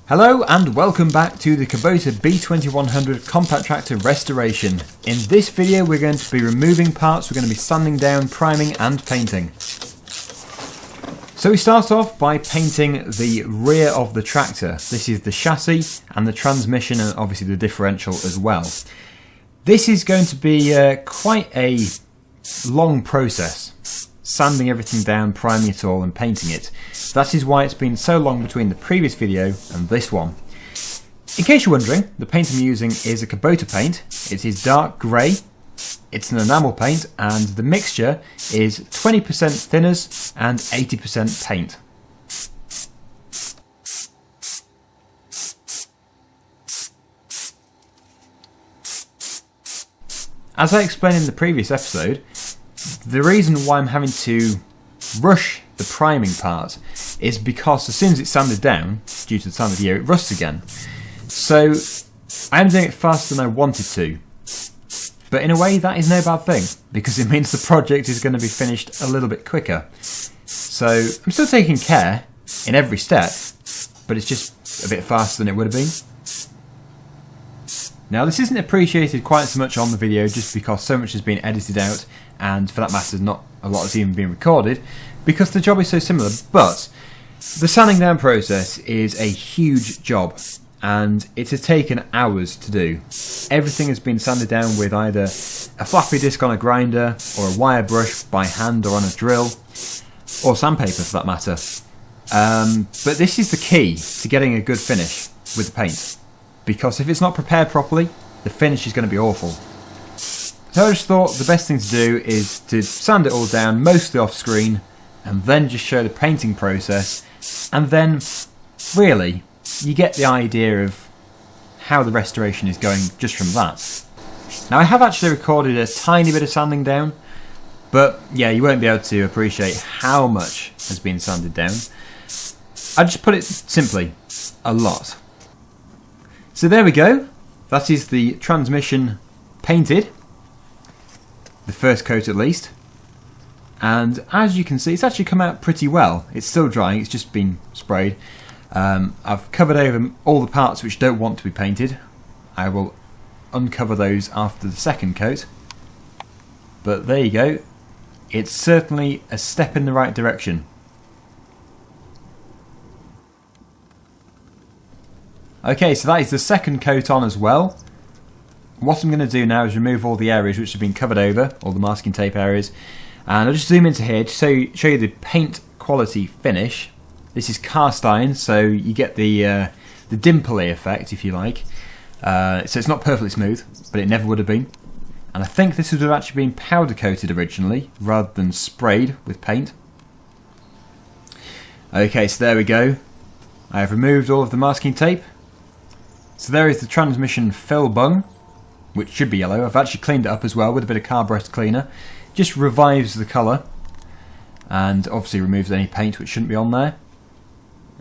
Hello and welcome back to the Kubota B2100 compact tractor restoration. In this video we're going to be removing parts, we're going to be sanding down, priming and painting. So we start off by painting the rear of the tractor. This is the chassis and the transmission and obviously the differential as well. This is going to be quite a long process. Sanding everything down, priming it all and painting it. That is why it's been so long between the previous video and this one. In case you're wondering, the paint I'm using is a Kubota paint. It is dark grey, it's an enamel paint, and the mixture is 20% thinners and 80% paint. As I explained in the previous episode, the reason why I'm having to rush the priming part is because as soon as it's sanded down, due to the time of the year, it rusts again. So I'm doing it faster than I wanted to. But in a way that is no bad thing, because it means the project is going to be finished a little bit quicker. So I'm still taking care in every step, but it's just a bit faster than it would have been. Now this isn't appreciated quite so much on the video just because so much has been edited out, and for that matter not a lot has even been recorded because the job is so similar, but the sanding down process is a huge job and it has taken hours to do. Everything has been sanded down with either a floppy disc on a grinder or a wire brush by hand or on a drill, or sandpaper for that matter. But this is the key to getting a good finish with the paint, because if it's not prepared properly, the finish is going to be awful. So I just thought the best thing to do is to sand it all down, mostly off screen, and then just show the painting process, and then really you get the idea of how the restoration is going just from that. Now I have actually recorded a tiny bit of sanding down, but yeah, you won't be able to appreciate how much has been sanded down. I just put it simply, a lot. So there we go, that is the transmission painted. The first coat at least, and as you can see it's actually come out pretty well. It's still drying, it's just been sprayed. I've covered over all the parts which don't want to be painted. I will uncover those after the second coat, but there you go, it's certainly a step in the right direction. Okay, so that is the second coat on as well. What I'm going to do now is remove all the areas which have been covered over, all the masking tape areas, and I'll just zoom into here to show you the paint quality finish. This is cast iron, so you get the dimply effect, if you like. So it's not perfectly smooth, but it never would have been. And I think this would have actually been powder coated originally, rather than sprayed with paint. Okay, so there we go. I have removed all of the masking tape. So there is the transmission fill bung, which should be yellow. I've actually cleaned it up as well with a bit of carburetor cleaner. Just revives the colour and obviously removes any paint which shouldn't be on there.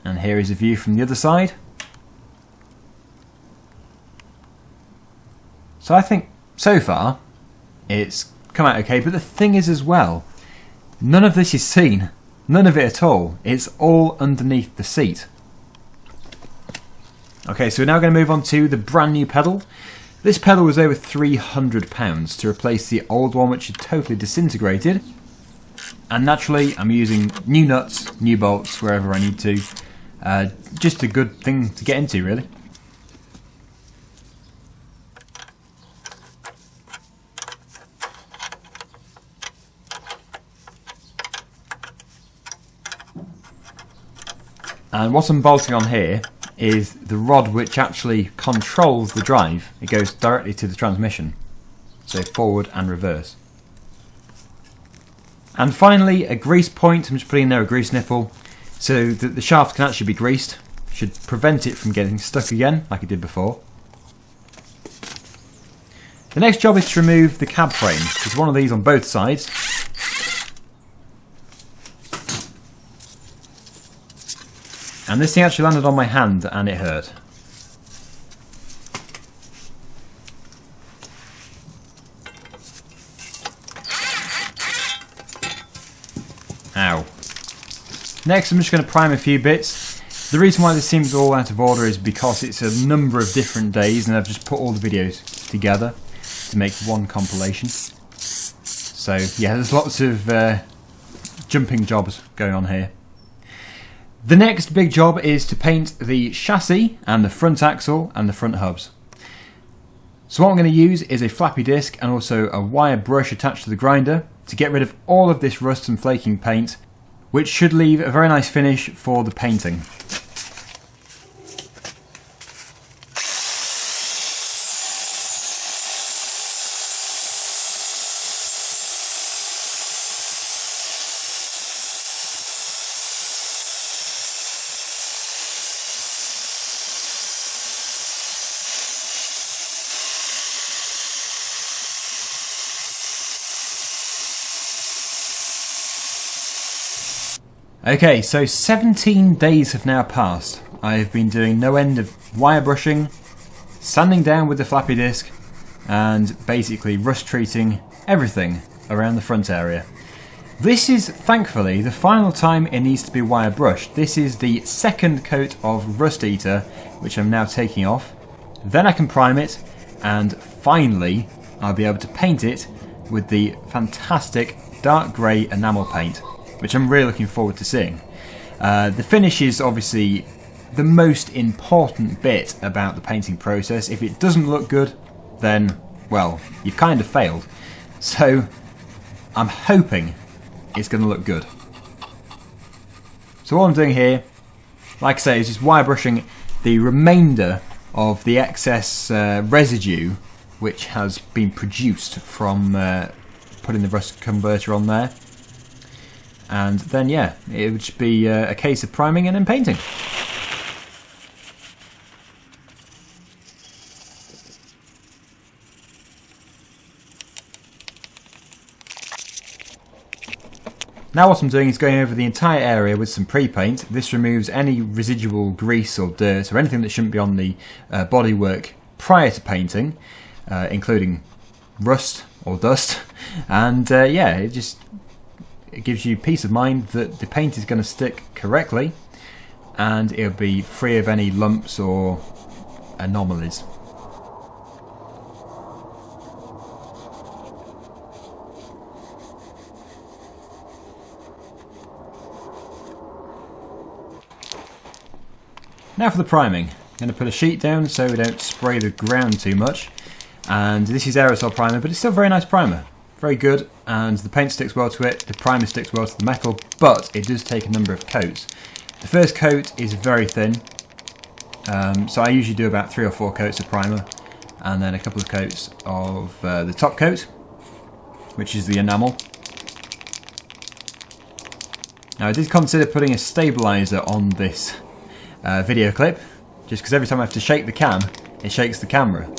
And here is a view from the other side. So I think so far it's come out okay, but the thing is as well, none of this is seen. None of it at all. It's all underneath the seat. Okay, so we're now going to move on to the brand new pedal. This pedal was over £300 to replace the old one which had totally disintegrated. And naturally I'm using new nuts, new bolts wherever I need to. Just a good thing to get into really. And what I'm bolting on here is the rod which actually controls the drive. It goes directly to the transmission, so forward and reverse. And finally a grease point. I'm just putting in there a grease nipple so that the shaft can actually be greased. Should prevent it from getting stuck again like it did before. The next job is to remove the cab frame. There's one of these on both sides. And this thing actually landed on my hand and it hurt. Ow. Next I'm just going to prime a few bits. The reason why this seems all out of order is because it's a number of different days and I've just put all the videos together to make one compilation. So yeah, there's lots of jumping jobs going on here. The next big job is to paint the chassis and the front axle and the front hubs. So what I'm going to use is a flappy disc and also a wire brush attached to the grinder to get rid of all of this rust and flaking paint, which should leave a very nice finish for the painting. Okay, so 17 days have now passed. I've been doing no end of wire brushing, sanding down with the flappy disc, and basically rust treating everything around the front area. This is, thankfully, the final time it needs to be wire brushed. This is the second coat of Rust Eater, which I'm now taking off. Then I can prime it, and finally I'll be able to paint it with the fantastic dark grey enamel paint, which I'm really looking forward to seeing. The finish is obviously the most important bit about the painting process. If it doesn't look good, then, well, you've kind of failed. So I'm hoping it's going to look good. So what I'm doing here, like I say, is just wire brushing the remainder of the excess residue which has been produced from putting the rust converter on there. And then, yeah, it would just be a case of priming and then painting. Now what I'm doing is going over the entire area with some pre-paint. This removes any residual grease or dirt or anything that shouldn't be on the bodywork prior to painting, including rust or dust. And yeah, it gives you peace of mind that the paint is going to stick correctly and it'll be free of any lumps or anomalies. Now for the priming. I'm going to put a sheet down so we don't spray the ground too much. And this is aerosol primer, but it's still a very nice primer. Very good, and the paint sticks well to it, the primer sticks well to the metal, but it does take a number of coats. The first coat is very thin, so I usually do about 3 or 4 coats of primer, and then a couple of coats of the top coat, which is the enamel. Now I did consider putting a stabiliser on this video clip, just because every time I have to shake the cam, it shakes the camera.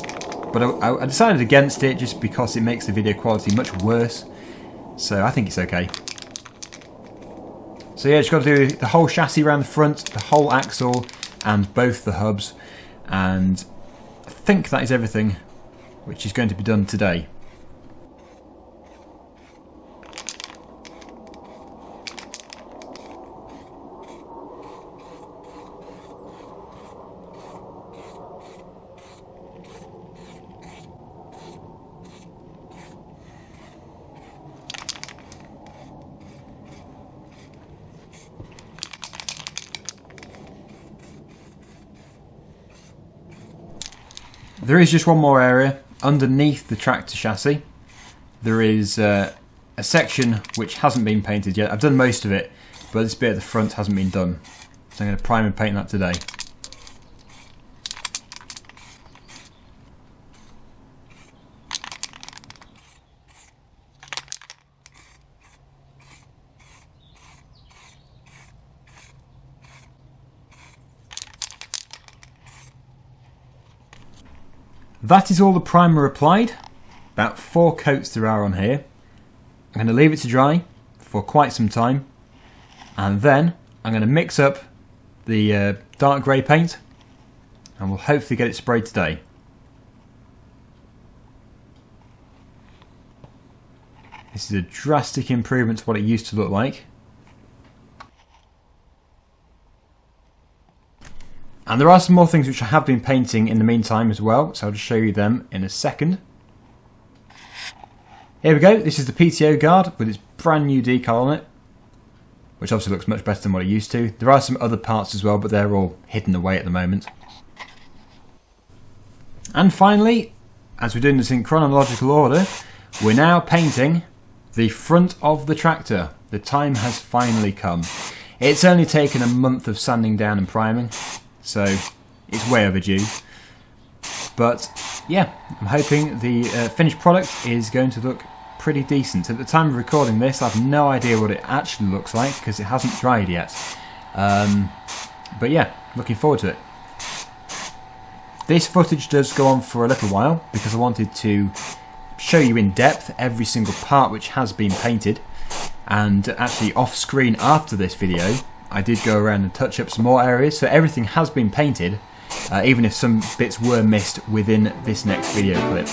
But I decided against it just because it makes the video quality much worse. So I think it's okay. So yeah, just got to do the whole chassis around the front, the whole axle, and both the hubs. And I think that is everything which is going to be done today. There is just one more area underneath the tractor chassis. There is a section which hasn't been painted yet. I've done most of it, but this bit at the front hasn't been done. So I'm going to prime and paint that today. That is all the primer applied. About 4 coats there are on here. I'm going to leave it to dry for quite some time, and then I'm going to mix up the dark grey paint and we'll hopefully get it sprayed today. This is a drastic improvement to what it used to look like. And there are some more things which I have been painting in the meantime as well, so I'll just show you them in a second. Here we go, this is the PTO guard with its brand new decal on it, which obviously looks much better than what it used to. There are some other parts as well, but they're all hidden away at the moment. And finally, as we're doing this in chronological order, we're now painting the front of the tractor. The time has finally come. It's only taken a month of sanding down and priming, so it's way overdue. But yeah, I'm hoping the finished product is going to look pretty decent. At the time of recording this, I have no idea what it actually looks like because it hasn't dried yet. But yeah, looking forward to it. This footage does go on for a little while because I wanted to show you in depth every single part which has been painted, and actually off screen after this video I did go around and touch up some more areas, so everything has been painted, even if some bits were missed within this next video clip.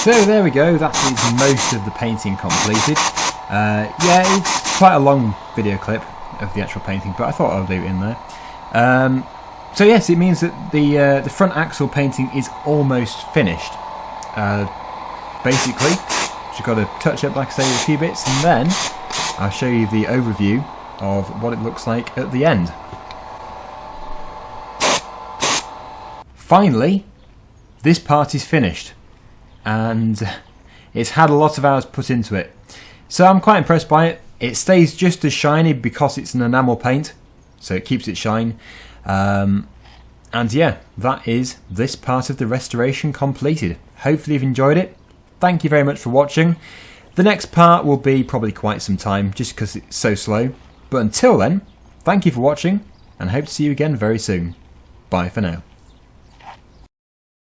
So there we go, that is most of the painting completed. Yeah, it's quite a long video clip of the actual painting, but I thought I would leave it in there. So yes, it means that the front axle painting is almost finished. Basically, just got to touch up, like I say, a few bits, and then I'll show you the overview of what it looks like at the end. Finally, this part is finished, and it's had a lot of hours put into it. So I'm quite impressed by it. It stays just as shiny because it's an enamel paint, so it keeps its shine. And yeah, that is this part of the restoration completed. Hopefully you've enjoyed it. Thank you very much for watching. The next part will be probably quite some time, just because it's so slow. But until then, thank you for watching, and hope to see you again very soon. Bye for now.